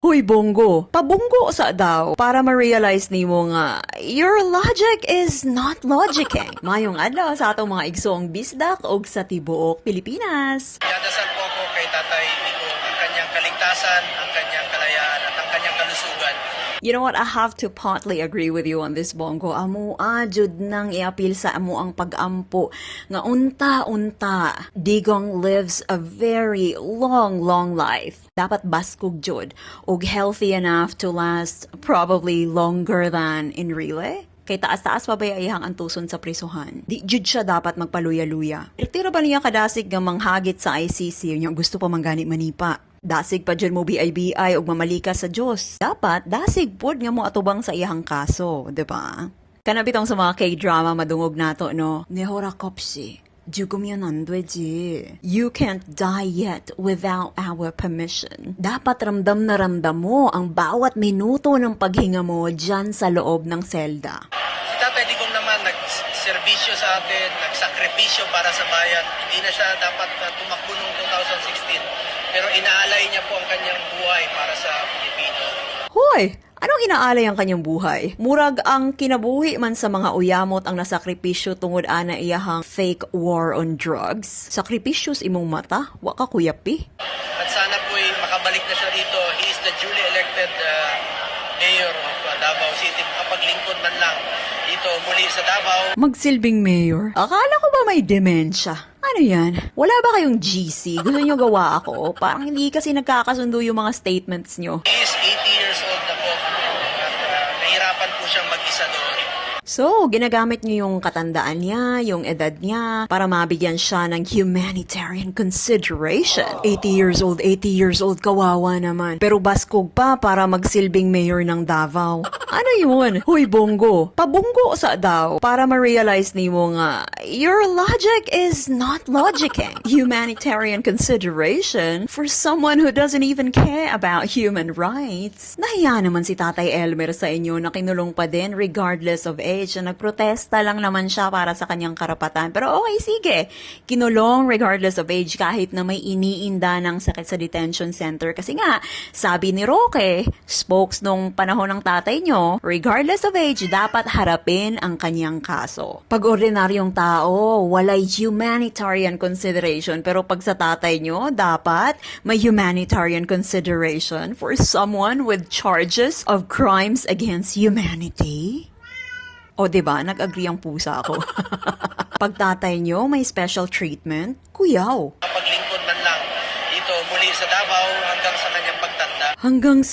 Huy Bongo, pabunggo sa daw para ma-realize nimo nga your logic is not logicking. Mayong adlaw sa atong mga igsoong bisdak og sa tibuok Pilipinas. Dadasal po ako kay Tatay Nico ang kanyang kaligtasan, ang kanyang kalayaan at ang kanyang kalusugan. You know what? I have to partly agree with you on this, Bongo. Amo jud nang iapil sa amo ang pag-ampo nga unta-unta. Digong lives a very long life. Dapat baskog jud og healthy enough to last probably longer than in relay. Kay taas-taas pa ba iyang antuson sa prisuhan? Di jud siya dapat magpaluya-luya. Retiro ba niya kadasig nga manghagit sa ICC nya gusto pa manggani manipa? Dasig pa dyan mo BIBI og mamalika sa Diyos. Dapat, dasig pod nga mo atubang sa iyang kaso, di ba? Kanabitong sa mga K-drama madungog nato, no? Nehorakopsi, 죽으면 안 되지. You can't die yet without our permission. Dapat ramdam na ramdam mo ang bawat minuto ng paghinga mo dyan sa loob ng selda. Si Tatay Digong naman nagserbisyo sa atin, nagsakripisyo para sa bayan. Hindi na siya dapat tumakbo noong 2016. Pero inaalay niya po ang kanyang buhay para sa Pilipino. Hoy! Anong inaalay ang kanyang buhay? Murag ang kinabuhi man sa mga uyamot ang nasakripisyo tungod ana iyahang fake war on drugs. Sakripisyos imong mata, wa ka kuyapi. At sana po'y makabalik na siya dito. He is the duly elected mayor of Davao City. Makapaglingkod man lang dito muli sa Davao. Magsilbing mayor. Akala ko ba may demensya? Ano yan? Wala ba kayong GC? Gusto nyo gawa ako? Parang hindi kasi nagkakasundo yung mga statements nyo. He is 80 years old na po. At nahirapan po siyang mag-isa doon. So, ginagamit niyo yung katandaan niya, yung edad niya, para mabigyan siya ng humanitarian consideration. 80 years old, kawawa naman. Pero baskog pa para magsilbing mayor ng Davao. Ano yun? Huy Bongo, pabunggo sa daw para ma-realize nimo nga your logic is not logicking. Humanitarian consideration for someone who doesn't even care about human rights. Nahiya naman si Tatay Elmer sa inyo na kinulong pa din regardless of age. Nagprotesta lang naman siya para sa kanyang karapatan. Pero okay, sige. Kinulong regardless of age kahit na may iniinda ng sakit sa detention center. Kasi nga, sabi ni Roque, spokes nung panahon ng tatay nyo, regardless of age, dapat harapin ang kanyang kaso. Pag ordinaryong tao, walay humanitarian consideration. Pero pag sa tatay nyo, dapat may humanitarian consideration for someone with charges of crimes against humanity. O diba, nag-agree ang pusa ko. Pag tatay nyo may special treatment, kuyaw. Makapaglingkod man lang dito muli sa Davao hanggang sa kanyang pagtanda. Hanggang sa